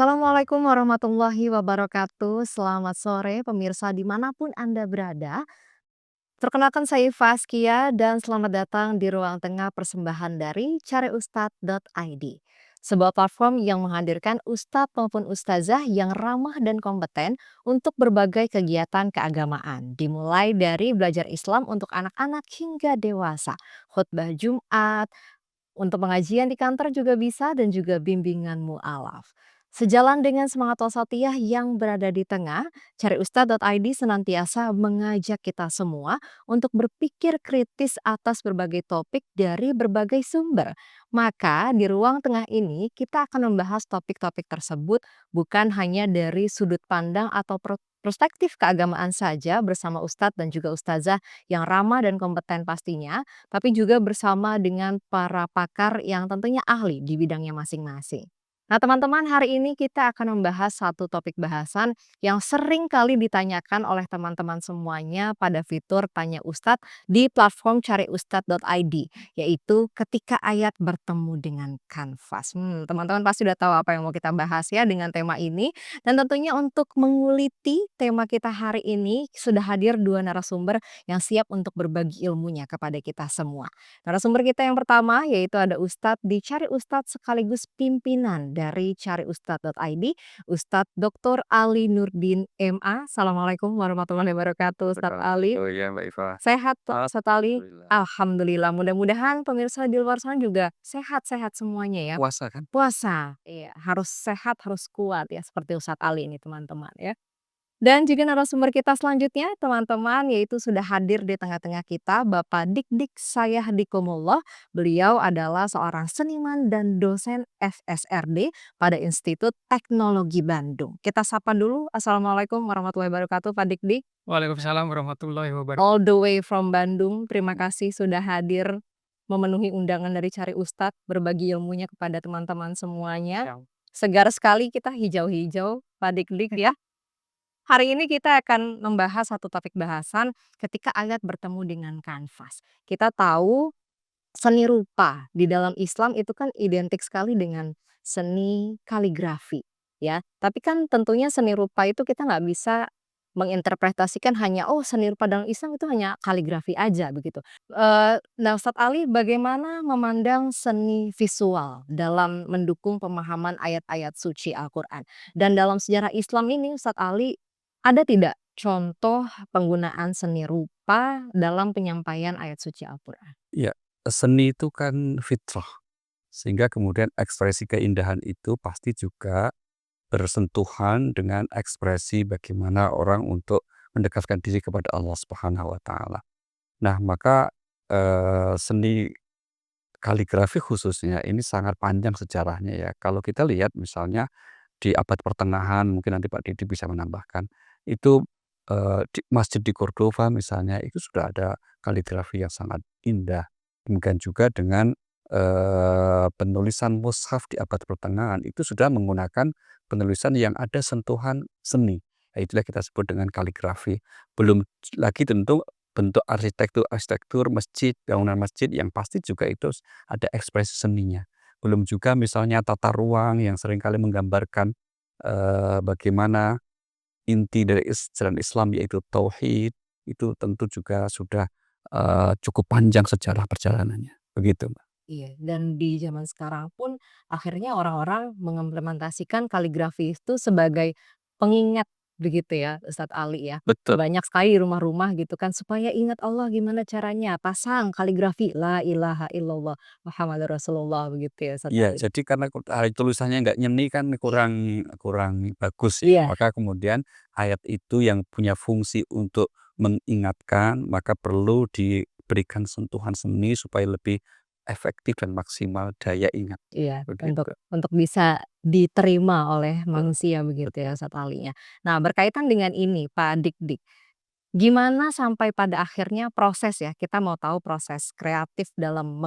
Assalamualaikum warahmatullahi wabarakatuh. Selamat sore pemirsa dimanapun Anda berada. Perkenalkan saya Faskia dan selamat datang di ruang tengah persembahan dari cariustad.id. Sebuah platform yang menghadirkan ustadz maupun ustazah yang ramah dan kompeten untuk berbagai kegiatan keagamaan. Dimulai dari belajar Islam untuk anak-anak hingga dewasa, khutbah Jumat, untuk pengajian di kantor juga bisa dan juga bimbingan mu'alaf. Sejalan dengan semangat wasatiyah yang berada di tengah, cariustad.id senantiasa mengajak kita semua untuk berpikir kritis atas berbagai topik dari berbagai sumber. Maka di ruang tengah ini kita akan membahas topik-topik tersebut bukan hanya dari sudut pandang atau perspektif keagamaan saja bersama ustadz dan juga ustazah yang ramah dan kompeten pastinya, tapi juga bersama dengan para pakar yang tentunya ahli di bidangnya masing-masing. Nah, teman-teman, hari ini kita akan membahas satu topik bahasan yang sering kali ditanyakan oleh teman-teman semuanya pada fitur Tanya Ustadz di platform cariustad.id, yaitu ketika ayat bertemu dengan kanvas. Teman-teman pasti udah tahu apa yang mau kita bahas ya dengan tema ini. Dan tentunya untuk menguliti tema kita hari ini sudah hadir dua narasumber yang siap untuk berbagi ilmunya kepada kita semua. Narasumber kita yang pertama yaitu ada Ustadz di Cari Ustadz sekaligus pimpinan dari cariustad.id, Ustadz Dr. Ali Nurdin MA. Assalamualaikum warahmatullahi wabarakatuh, Ustadz Ali. Oh iya Mbak Iva. Sehat Ustadz Ali? Alhamdulillah. Alhamdulillah, mudah-mudahan pemirsa di luar sana juga sehat-sehat semuanya ya. Puasa kan? Puasa, iya harus sehat, harus kuat ya seperti Ustadz Ali ini teman-teman ya. Dan juga narasumber kita selanjutnya teman-teman yaitu sudah hadir di tengah-tengah kita Bapak Dik-Dik Sayahdikumullah. Beliau adalah seorang seniman dan dosen FSRD pada Institut Teknologi Bandung. Kita sapa dulu. Assalamualaikum warahmatullahi wabarakatuh Pak Dik-Dik. Waalaikumsalam warahmatullahi wabarakatuh. All the way from Bandung. Terima kasih sudah hadir memenuhi undangan dari Cari Ustadz berbagi ilmunya kepada teman-teman semuanya. Siap. Segar sekali kita hijau-hijau Pak Dik-Dik ya. Hari ini kita akan membahas satu topik bahasan ketika ayat bertemu dengan kanvas. Kita tahu seni rupa di dalam Islam itu kan identik sekali dengan seni kaligrafi ya. Tapi kan tentunya seni rupa itu kita nggak bisa menginterpretasikan hanya oh seni rupa dalam Islam itu hanya kaligrafi aja begitu. Nah Ustadz Ali bagaimana memandang seni visual dalam mendukung pemahaman ayat-ayat suci Al-Quran? Dan dalam sejarah Islam ini Ustadz Ali ada tidak contoh penggunaan seni rupa dalam penyampaian ayat suci Al-Quran? Iya, seni itu kan fitrah. Sehingga kemudian ekspresi keindahan itu pasti juga bersentuhan dengan ekspresi bagaimana orang untuk mendekatkan diri kepada Allah Subhanahu wa taala. Nah, maka seni kaligrafi khususnya ini sangat panjang sejarahnya ya. Kalau kita lihat misalnya di abad pertengahan, mungkin nanti Pak Didi bisa menambahkan, itu, di masjid di Cordova misalnya, itu sudah ada kaligrafi yang sangat indah. Demikian juga dengan, penulisan mushaf di abad pertengahan, itu sudah menggunakan penulisan yang ada sentuhan seni. Nah, itulah kita sebut dengan kaligrafi. Belum lagi tentu bentuk arsitektur masjid, bangunan masjid yang pasti juga itu ada ekspresi seninya. Belum juga misalnya tata ruang yang seringkali menggambarkan, bagaimana inti dari ajaran Islam yaitu tauhid, itu tentu juga sudah, cukup panjang sejarah perjalanannya, begitu Mbak. Iya, dan di zaman sekarang pun akhirnya orang-orang mengimplementasikan kaligrafi itu sebagai pengingat begitu ya Ustadz Ali ya. Betul. Banyak sekali rumah-rumah gitu kan supaya ingat Allah gimana caranya pasang kaligrafi la ilaha illallah Muhammadur Rasulullah begitu ya Ustadz Iya, Ali. jadi karena tulisannya nggak nyeni kan kurang kurang bagus ya, Iya, maka kemudian ayat itu yang punya fungsi untuk mengingatkan, maka perlu diberikan sentuhan seni supaya lebih efektif dan maksimal daya ingat, iya begitu. untuk bisa diterima oleh manusia begitu ya Ustadz Ali ya. Nah, berkaitan dengan ini Pak Dik-Dik. Gimana sampai pada akhirnya proses ya, kita mau tahu proses kreatif dalam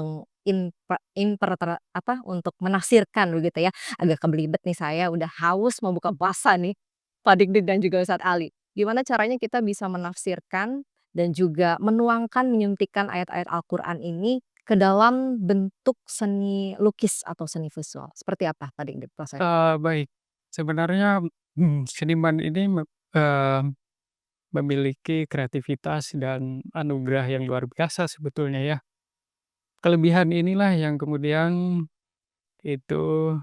untuk menafsirkan begitu ya. Agak kebelibet nih saya, udah haus mau buka puasa nih, Pak Dik-Dik dan juga Ustadz Ali. Gimana caranya kita bisa menafsirkan dan juga menuangkan, menyuntikkan ayat-ayat Al-Quran ini ke dalam bentuk seni lukis atau seni visual? Seperti apa Pak Dik-Dik prosesnya? Baik. Sebenarnya, seniman ini memiliki kreativitas dan anugerah yang luar biasa sebetulnya ya. Kelebihan inilah yang kemudian itu,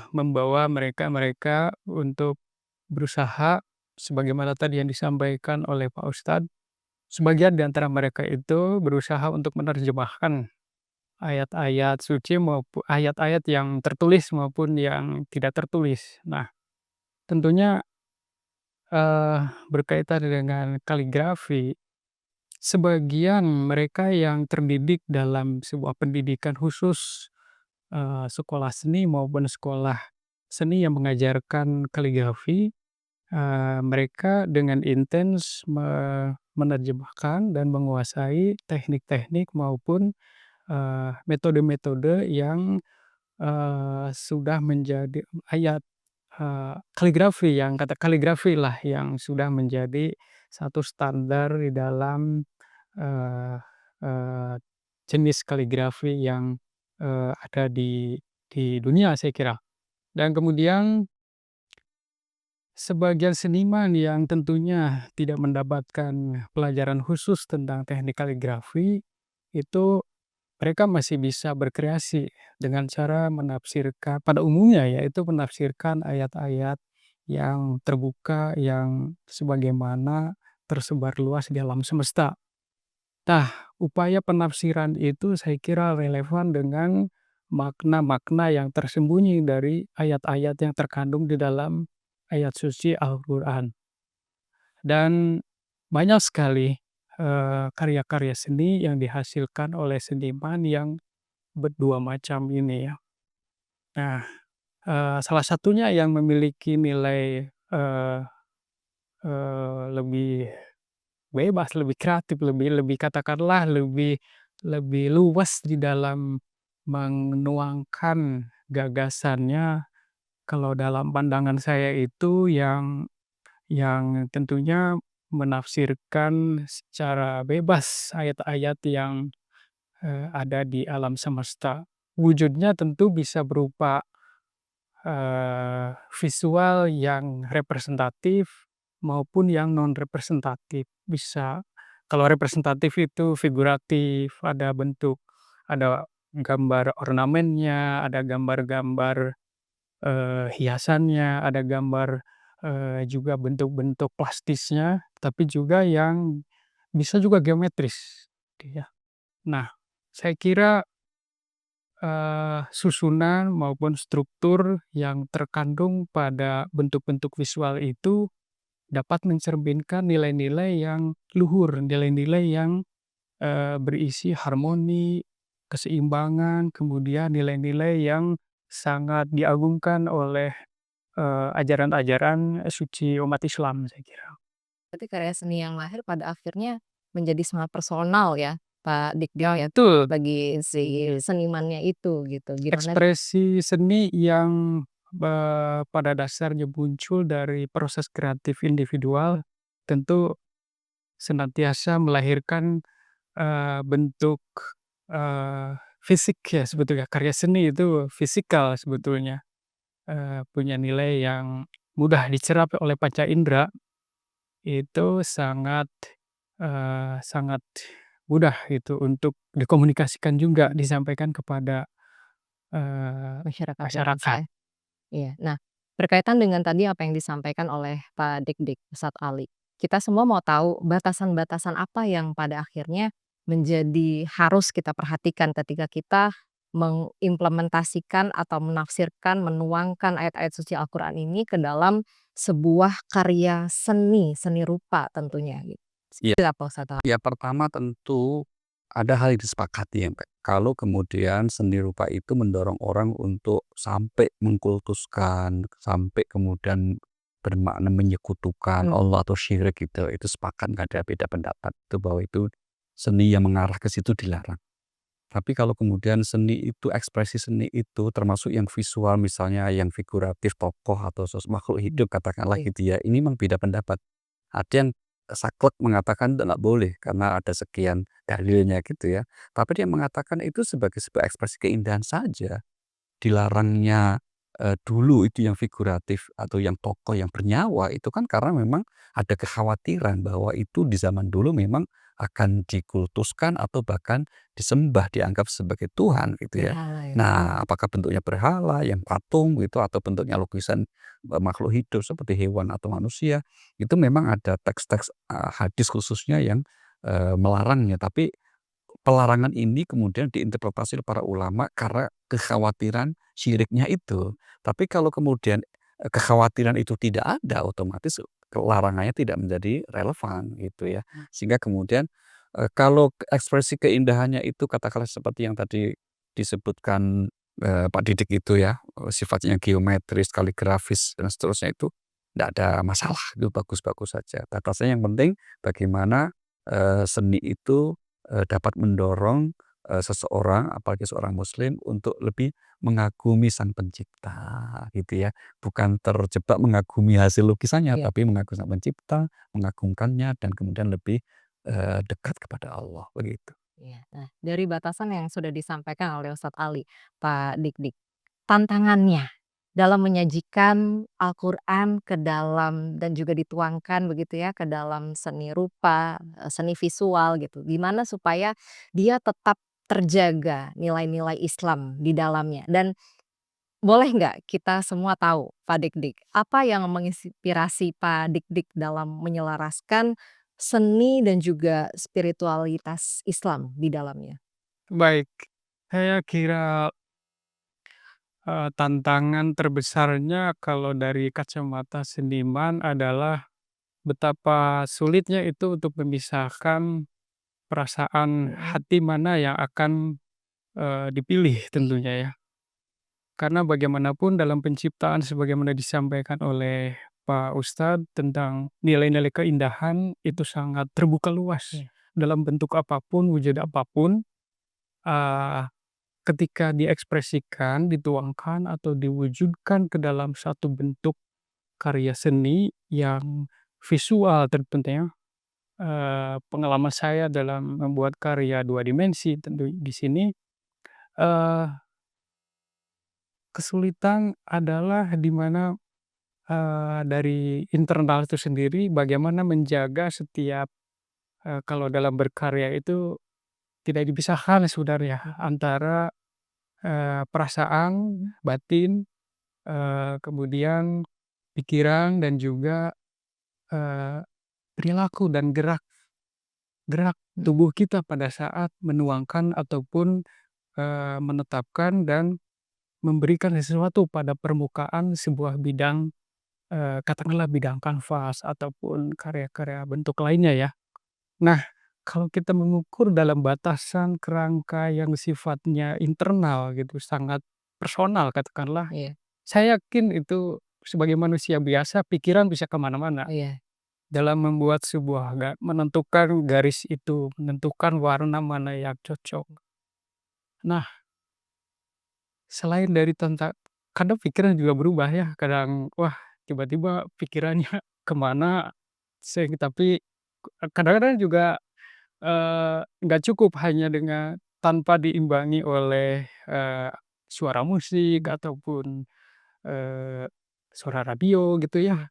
membawa mereka-mereka untuk berusaha sebagaimana tadi yang disampaikan oleh Pak Ustadz, sebagian di antara mereka itu berusaha untuk menerjemahkan ayat-ayat suci maupun ayat-ayat yang tertulis maupun yang tidak tertulis. Nah, tentunya, eee, berkaitan dengan kaligrafi, sebagian mereka yang terdidik dalam sebuah pendidikan khusus, sekolah seni maupun sekolah seni yang mengajarkan kaligrafi, mereka dengan intens menerjemahkan dan menguasai teknik-teknik maupun, metode-metode yang, sudah menjadi ayat, kaligrafi yang kata kaligrafi lah yang sudah menjadi satu standar di dalam, eee eee, jenis kaligrafi yang, ada di dunia saya kira. Dan kemudian sebagian seniman yang tentunya tidak mendapatkan pelajaran khusus tentang teknik kaligrafi, itu mereka masih bisa berkreasi dengan cara menafsirkan pada umumnya yaitu menafsirkan ayat-ayat yang terbuka, yang sebagaimana tersebar luas di alam semesta. Nah, upaya penafsiran itu saya kira relevan dengan makna-makna yang tersembunyi dari ayat-ayat yang terkandung di dalam ayat suci Al-Quran. Dan banyak sekali karya-karya seni yang dihasilkan oleh seniman yang berdua macam ini ya. Nah, salah satunya yang memiliki nilai, lebih bebas, lebih kreatif, lebih lebih katakanlah lebih lebih luas di dalam menuangkan gagasannya. Kalau dalam pandangan saya itu yang tentunya menafsirkan secara bebas ayat-ayat yang, ada di alam semesta. Wujudnya tentu bisa berupa visual yang representatif maupun yang non representatif. Bisa kalau representatif itu figuratif, ada gambar ornamennya, ada gambar-gambar, hiasannya, ada gambar, juga bentuk-bentuk plastisnya, tapi juga yang bisa juga geometris, gitu ya. Nah, saya kira susunan maupun struktur yang terkandung pada bentuk-bentuk visual itu dapat mencerminkan nilai-nilai yang luhur, nilai-nilai yang, berisi harmoni, keseimbangan, kemudian nilai-nilai yang sangat diagungkan oleh, ajaran-ajaran suci umat Islam saya kira. Berarti karya seni yang lahir pada akhirnya menjadi sangat personal ya, Pak Dikdik Ya ya, betul, bagi si senimannya itu gitu. Gimana ekspresi seni yang, pada dasarnya muncul dari proses kreatif individual, tentu senantiasa melahirkan, bentuk, fisik ya sebetulnya, karya seni itu fisikal sebetulnya, punya nilai yang mudah dicerap oleh panca indera, itu sangat, sangat mudah gitu untuk dikomunikasikan juga, disampaikan kepada, masyarakat luas masyarakat. ya? Iya. Nah, berkaitan dengan tadi apa yang disampaikan oleh Pak Dik-Dik, Ustadz Ali. Kita semua mau tahu batasan-batasan apa yang pada akhirnya menjadi harus kita perhatikan ketika kita mengimplementasikan atau menafsirkan, menuangkan ayat-ayat suci Al-Quran ini ke dalam sebuah karya seni, seni rupa tentunya gitu. Iya. Seperti apa Ustadz Ali? Ya pertama tentu ada hal yang disepakati ya, Mbak, kalau kemudian seni rupa itu mendorong orang untuk sampai mengkultuskan, sampai kemudian bermakna menyekutukan Hmm, Allah atau syirik gitu, itu sepakat, nggak ada beda pendapat itu bahwa itu seni yang mengarah ke situ dilarang. Tapi kalau kemudian seni itu, ekspresi seni itu termasuk yang visual misalnya yang figuratif, tokoh atau makhluk hidup katakanlah iya. gitu ya, ini memang beda pendapat. Ada yang saklek mengatakan itu nggak boleh karena ada sekian dalilnya gitu ya. Tapi dia mengatakan itu sebagai sebuah ekspresi keindahan saja. Dilarangnya dulu itu yang figuratif atau yang tokoh yang bernyawa itu kan karena memang ada kekhawatiran bahwa itu di zaman dulu memang akan dikultuskan atau bahkan disembah, dianggap sebagai Tuhan gitu ya. Berhala ya? Nah, apakah bentuknya berhala yang patung gitu atau bentuknya lukisan, makhluk hidup seperti hewan atau manusia, itu memang ada teks-teks, hadis khususnya yang, melarangnya. Tapi pelarangan ini kemudian diinterpretasi oleh para ulama karena kekhawatiran syiriknya itu. Tapi kalau kemudian, kekhawatiran itu tidak ada, otomatis larangannya tidak menjadi relevan gitu ya. Sehingga kemudian, kalau ekspresi keindahannya itu katakanlah seperti yang tadi disebutkan, Pak Didik itu ya, sifatnya geometris, kaligrafis dan seterusnya itu tidak ada masalah, itu bagus-bagus saja. Rasanya yang penting bagaimana, seni itu dapat mendorong, seseorang, apalagi seorang muslim untuk lebih mengagumi Sang Pencipta gitu ya. Bukan terjebak mengagumi hasil lukisannya, Iya. tapi mengagumi Sang Pencipta, mengagungkannya dan kemudian lebih, dekat kepada Allah, begitu. Iya. Nah, dari batasan yang sudah disampaikan oleh Ustadz Ali, Pak Dik-Dik, tantangannya dalam menyajikan Al-Qur'an ke dalam dan juga dituangkan begitu ya ke dalam seni rupa, seni visual gitu. Gimana supaya dia tetap terjaga nilai-nilai Islam di dalamnya dan boleh nggak kita semua tahu, Pak Dik-Dik, apa yang menginspirasi Pak Dik-Dik dalam menyelaraskan seni dan juga spiritualitas Islam di dalamnya? Baik, saya kira, tantangan terbesarnya kalau dari kacamata seniman adalah betapa sulitnya itu untuk memisahkan perasaan Mhm, hati mana yang akan, dipilih iya, tentunya ya. Karena bagaimanapun dalam penciptaan sebagaimana disampaikan oleh Pak Ustadz tentang nilai-nilai keindahan itu sangat terbuka luas iya, dalam bentuk apapun, wujud apapun, eee, ketika diekspresikan, dituangkan, atau diwujudkan ke dalam satu bentuk karya seni yang visual tentunya, pengalaman saya dalam membuat karya 2 dimensi tentu di sini, eee, kesulitan adalah di mana, dari internal itu sendiri bagaimana menjaga setiap, kalau dalam berkarya itu tidak dipisahkan sebenarnya antara, perasaan, batin, kemudian pikiran dan juga, eee, perilaku dan gerak gerak mhm, tubuh kita pada saat menuangkan ataupun, menetapkan dan memberikan sesuatu pada permukaan sebuah bidang, katakanlah bidang kanvas ataupun karya-karya bentuk lainnya ya. Nah, kalau kita mengukur dalam batasan kerangka yang sifatnya internal gitu, sangat personal katakanlah, iya, saya yakin itu sebagai manusia biasa pikiran bisa ke mana-mana iya, dalam membuat sebuah menentukan garis itu, menentukan warna mana yang cocok. Nah, selain dari kadang pikiran juga berubah ya, kadang wah tiba-tiba pikirannya kemana tapi kadang-kadang juga nggak cukup hanya dengan tanpa diimbangi oleh, suara musik ataupun, eee, suara radio gitu ya.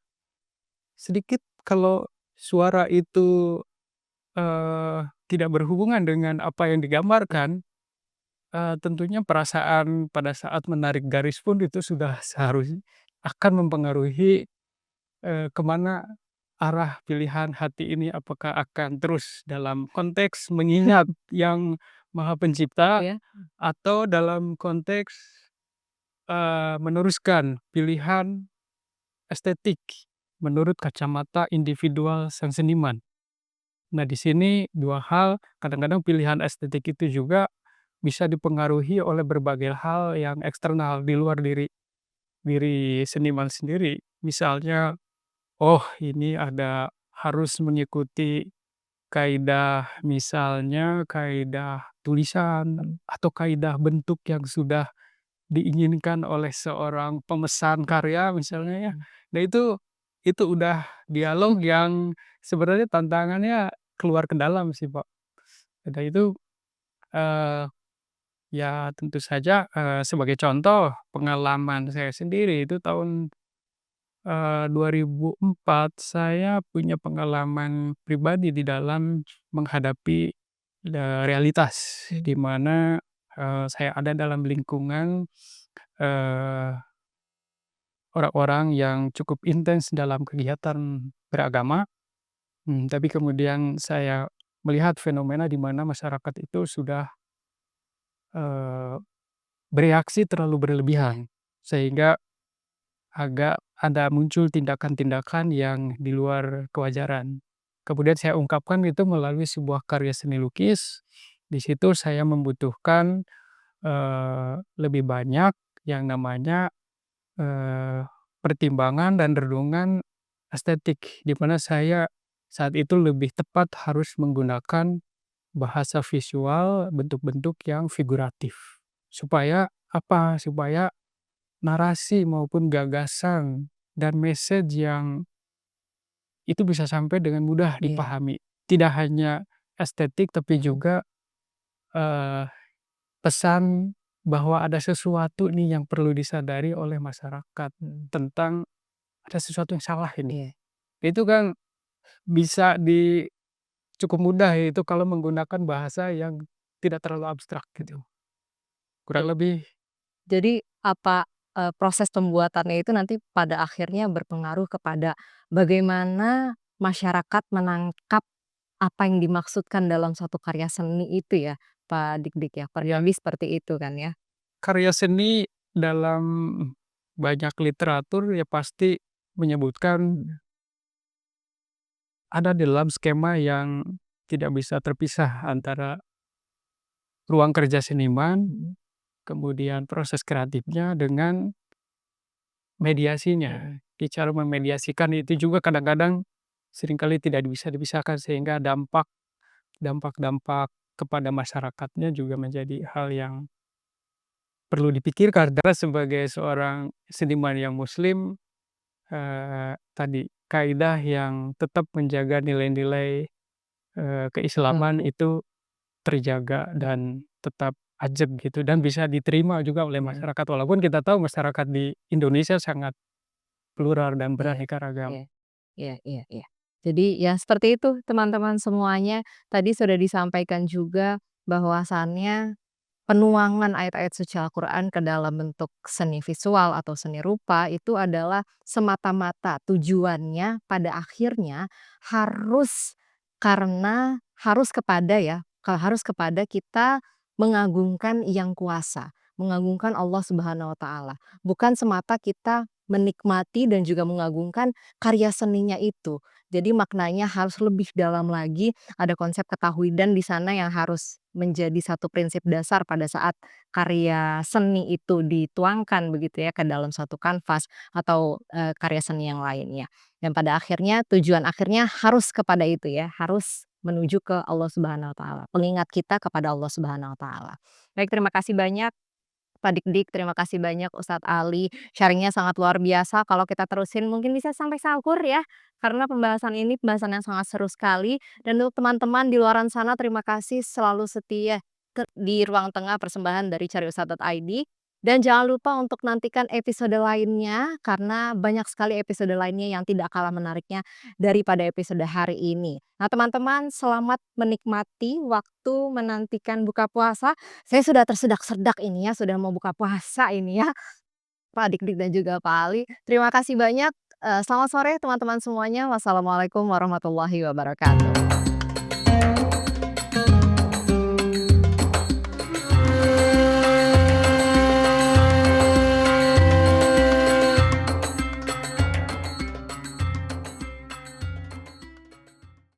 Sedikit kalau suara itu, tidak berhubungan dengan apa yang digambarkan, tentunya perasaan pada saat menarik garis pun itu sudah akan mempengaruhi, ke arah pilihan hati ini apakah akan terus dalam konteks mengingat Yang Maha Pencipta iya, atau dalam konteks, meneruskan pilihan estetik menurut kacamata individual sang seniman. Nah, di sini 2 hal, kadang-kadang pilihan estetik itu juga bisa dipengaruhi oleh berbagai hal yang eksternal di luar diri diri seniman sendiri. Misalnya, oh ini harus mengikuti kaidah misalnya kaidah tulisan atau kaidah bentuk yang sudah diinginkan oleh seorang pemesan karya misalnya ya. mhm, Nah itu udah dialog yang sebenarnya tantangannya keluar ke dalam sih, Pak. Dan itu, eee, Ya tentu saja, sebagai contoh pengalaman saya sendiri itu tahun 2004 saya punya pengalaman pribadi di dalam menghadapi, realitas di mana, saya ada dalam lingkungan, eee, orang-orang yang cukup intens dalam kegiatan beragama, tapi kemudian saya melihat fenomena di mana masyarakat itu sudah, eee, bereaksi terlalu berlebihan, sehingga agak ada muncul tindakan-tindakan yang di luar kewajaran. Kemudian saya ungkapkan itu melalui sebuah karya seni lukis. Di situ saya membutuhkan, lebih banyak yang namanya, eee, pertimbangan dan renungan estetik, di mana saya saat itu lebih tepat harus menggunakan bahasa visual, bentuk-bentuk yang figuratif. Supaya apa? Supaya narasi maupun gagasan dan message yang itu bisa sampai dengan mudah Iya, dipahami. Tidak hanya estetik tapi juga, eee, pesan bahwa ada sesuatu nih yang perlu disadari oleh masyarakat mhm, tentang ada sesuatu yang salah ini. iya. Itu kan bisa cukup mudah itu kalau menggunakan bahasa yang tidak terlalu abstrak gitu. Kurang lebih Jadi apa, proses pembuatannya itu nanti pada akhirnya berpengaruh kepada bagaimana masyarakat menangkap apa yang dimaksudkan dalam suatu karya seni itu ya, Pak Dik-Dik ya? Kurang ya lebih seperti itu kan ya? karya seni dalam banyak literatur ya pasti menyebutkan ada di dalam skema yang tidak bisa terpisah antara ruang kerja seniman, Mhm, kemudian proses kreatifnya dengan mediasinya. mhm, Di cara memediasikan itu juga kadang-kadang seringkali tidak bisa dipisahkan sehingga dampak-dampak kepada masyarakatnya juga menjadi hal yang perlu dipikirkan. Karena sebagai seorang seniman yang muslim, tadi kaidah yang tetap menjaga nilai-nilai, keislaman mhm, itu terjaga dan tetap ajeg gitu dan bisa diterima juga oleh mhm, masyarakat walaupun kita tahu masyarakat di Indonesia sangat plural dan iya, beraneka ragam. iya. Iya, iya, iya. Jadi ya seperti itu teman-teman semuanya, tadi sudah disampaikan juga bahwasannya penuangan ayat-ayat suci Al-Quran ke dalam bentuk seni visual atau seni rupa itu adalah semata-mata tujuannya pada akhirnya harus harus kepada ya, harus kepada kita mengagungkan Yang Kuasa, mengagungkan Allah Subhanahu wa taala. Bukan semata kita menikmati dan juga mengagungkan karya seninya itu. Jadi maknanya harus lebih dalam lagi, ada konsep ketauhidan di sana yang harus menjadi satu prinsip dasar pada saat karya seni itu dituangkan begitu ya ke dalam satu kanvas atau, karya seni yang lainnya. Dan pada akhirnya tujuan akhirnya harus kepada itu ya, harus menuju ke Allah Subhanahu wa taala, pengingat kita kepada Allah Subhanahu wa taala. Baik, terima kasih banyak Pak Dik-Dik, terima kasih banyak Ustadz Ali, sharing-nya sangat luar biasa, kalau kita terusin mungkin bisa sampai sahur ya, karena pembahasan ini pembahasan yang sangat seru sekali. Dan untuk teman-teman di luaran sana terima kasih selalu setia di Ruang Tengah persembahan dari cariusaha.id. Dan jangan lupa untuk nantikan episode lainnya, karena banyak sekali episode lainnya yang tidak kalah menariknya daripada episode hari ini. Nah teman-teman, selamat menikmati waktu menantikan buka puasa. Saya sudah tersedak-sedak ini ya, sudah mau buka puasa ini ya, Pak Dik-Dik dan juga Pak Ali. Terima kasih banyak, selamat sore teman-teman semuanya. Wassalamualaikum warahmatullahi wabarakatuh.